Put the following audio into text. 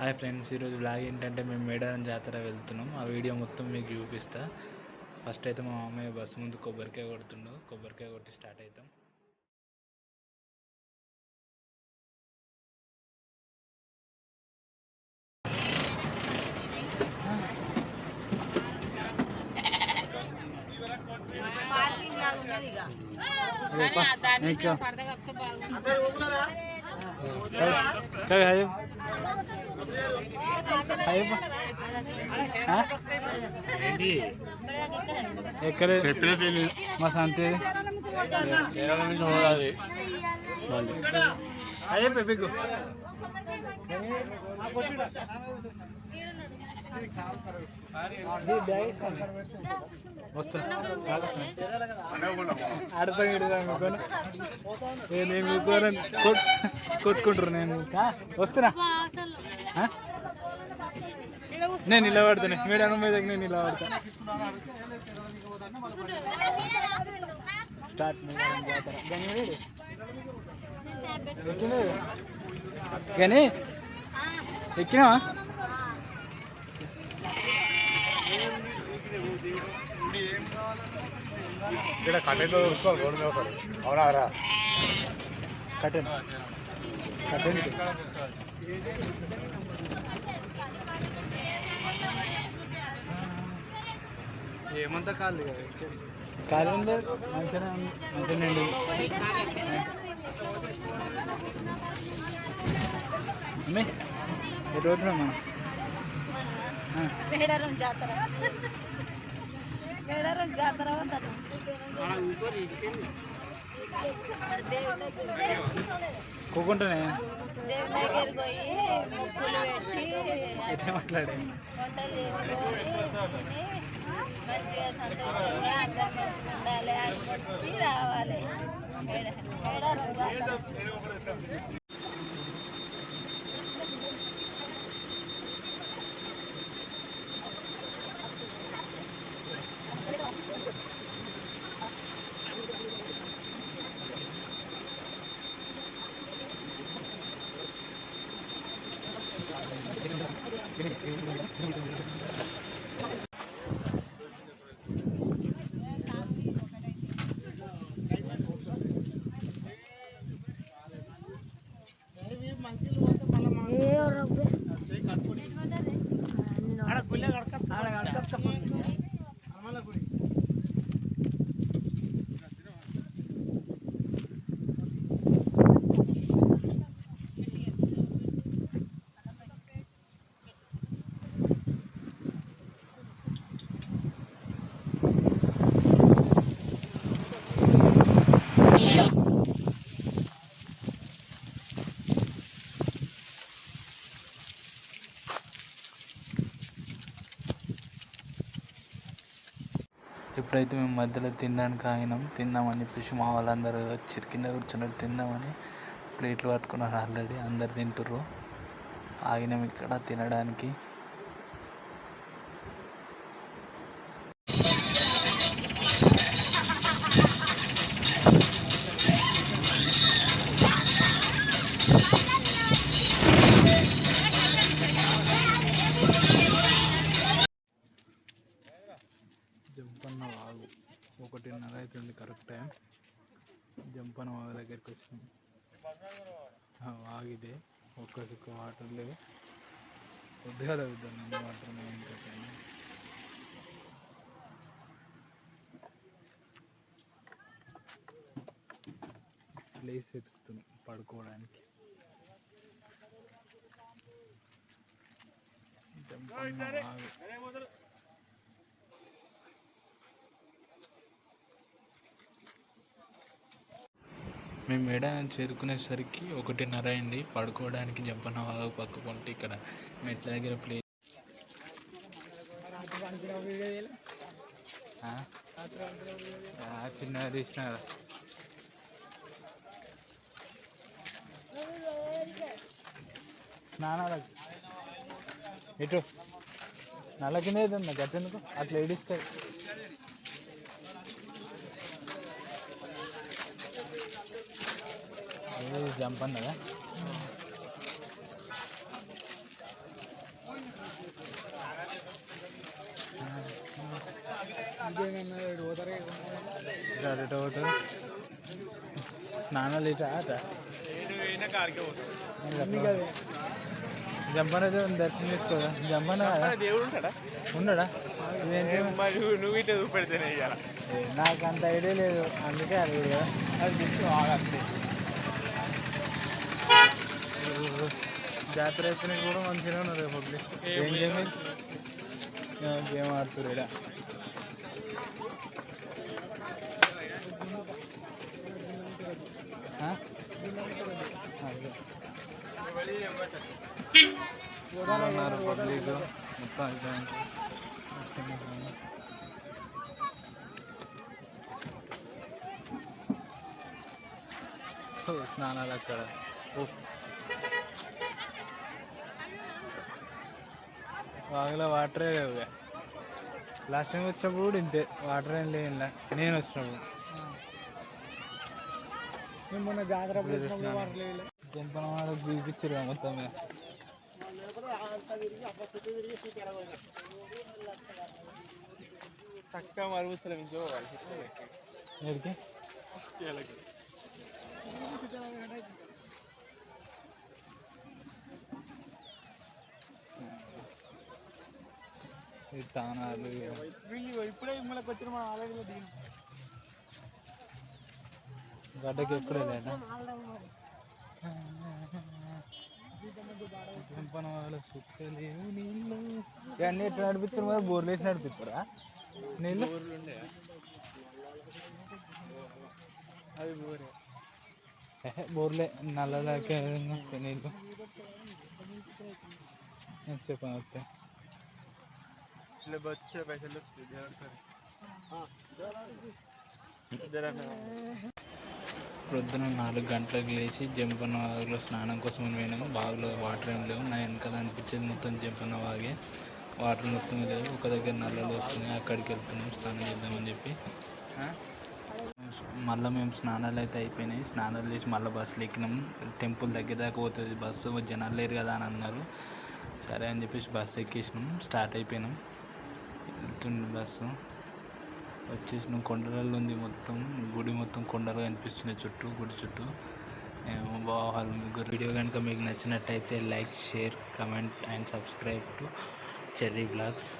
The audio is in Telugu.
హాయ్ ఫ్రెండ్స్, ఈరోజు బ్లాగ్ ఏంటంటే మేము మేడారం జాతర వెళ్తున్నాం. ఆ వీడియో మొత్తం మీకు చూపిస్తా. ఫస్ట్ అయితే మా మామయ్య బస్సు ముందు కొబ్బరికాయ కొడుతుండు. కొబ్బరికాయ కొట్టి స్టార్ట్ అవుతాం. ఎక్కడ చెప్పిన మా సంతే అయ్యే పెద్దకు వస్తున్నా ఆడతాం ఇడదాం నేను కొట్టుకుంటారు. నేను వస్తున్నా, నేను నిలబడుతున్నా మేడం మీద, నేను నిలబడతా. స్టార్ట్ కానీ ఎక్కినావా? ఇక్కడ కట్టెలు రోడ్డు మీద ఒకరు అవునారా? కట్టెను కట్టెను ఏమంతా కాదు కాదు మంచిగా మంచిగా అమ్మే ఎటు పోతున్నాం మనం? మేడారం జాతర కూకుంటానే దేవుని దగ్గరికి పోయి మొక్కులు పెట్టి మాట్లాడే వంటలు చేసుకొని మంచిగా సంతోషంగా అందరు మంచిగా ఉండాలి అని రావాలి. మేడారం జాతర ఎప్పుడైతే మేము మధ్యలో తినడానికి ఆగినాం, తిందామని చెప్పేసి మా వాళ్ళందరూ వచ్చి కింద కూర్చున్నారు. తిందామని ప్లేట్లు పట్టుకున్నారు. ఆల్రెడీ అందరు తింటుర్రు. ఆగినాం ఇక్కడ తినడానికి. జంపన్న వాగు 1:30 అవుతుంది కరెక్ట్ టైం. జంపన్న వాగు దగ్గరికి వచ్చినాం. వాగిదే ఒక్క చుక్క వాటర్ లేవు. కొద్దిగా తగ్గుతాను అన్ని వాటర్ ఇంకొకటి ప్లేస్ వెతుకుతున్నాం పడుకోవడానికి. జంపన్న వాగు మేము మేడారం చేరుకునేసరికి 1:30 అయింది. పడుకోవడానికి జంపన్న వాగు పక్కకుంటే ఇక్కడ మెట్ల దగ్గర ప్లేస్ చిన్నగా తీసిన స్నానాలకు ఇటు నల్ల కింద ఉంది గట్టెందుకు అట్లా ఏడిస్తాయి. జంపన్నదా ఒకటి స్నానాలు ఇట జంపన దర్శనం చేసుకోదా జంపన దేవుడు ఉన్నాడా నువ్వు ఇట్లా చూపెడితేనే ఇవ్వాలి. నాకు అంత ఐడియా లేదు అందుకే అడుగు కదా అది తీసుకు జాతర అయిపోయినా కూడా మంచిగా ఉన్నారు పబ్లిక్ ఏం గేమ్ ఆడుతురు ఇక్కడ ఉన్నారు పబ్లిక్ మొత్తం అయిపోయింది. స్నానాలు అక్కడ వాగులో వాటరే లేవు. లాస్ట్ టైం వచ్చినప్పుడు కూడా ఇంతే వాటర్ ఏం లేదు. నేను వచ్చినప్పుడు మొన్న జాతర జంపన వాళ్ళకి చూపించారు మొత్తం మీద. చక్కగా మరుగుతుంది ఇంకో ఎక్కడికి తానాలు ఇప్పుడే మిమ్మల్ని వచ్చిన మన ఆలయంలో గడ్డకి ఎక్కడే లేదా జంపన వాళ్ళ సుక్కలేవు నీళ్ళు ఇవన్నీ ఎట్లా నడిపిస్తారు మరి బోర్లు వేసి నడిపిస్తారా నీళ్ళు అది బోరే బోర్లే నల్లదాకే నీళ్ళు చెప్పని వస్తే ఇలా వచ్చే పైసలు ప్రొద్దున 4 గంటలకు లేచి జంపన్న వాగులో స్నానం కోసం పోయినాము. బావిలో వాటర్ ఏం లేవు. నా వెనకాల అనిపించేది మొత్తం జంపన్న వాగే. వాటర్ మొత్తం లేవు. ఒక దగ్గర నల్లలు వస్తున్నాయి, అక్కడికి వెళ్తున్నాం స్నానం చేద్దామని చెప్పి. మళ్ళీ మేము స్నానాలు అయితే అయిపోయినాయి. స్నానాలు చేసి మళ్ళీ బస్సులు ఎక్కినాం. టెంపుల్ దగ్గర దాకా పోతుంది బస్సు, జనాలు లేరు కదా అని అన్నారు. సరే అని చెప్పేసి బస్సు ఎక్కేసినాం. స్టార్ట్ అయిపోయినాం. వెళ్తుంది బస్సు. వచ్చేసినాం. కొండలలో ఉంది మొత్తం గుడి, మొత్తం కొండలు కనిపిస్తున్నాయి చుట్టూ, గుడి చుట్టూ. బాగా వీడియో కనుక మీకు నచ్చినట్టయితే like, share, comment and subscribe to cherry vlogs.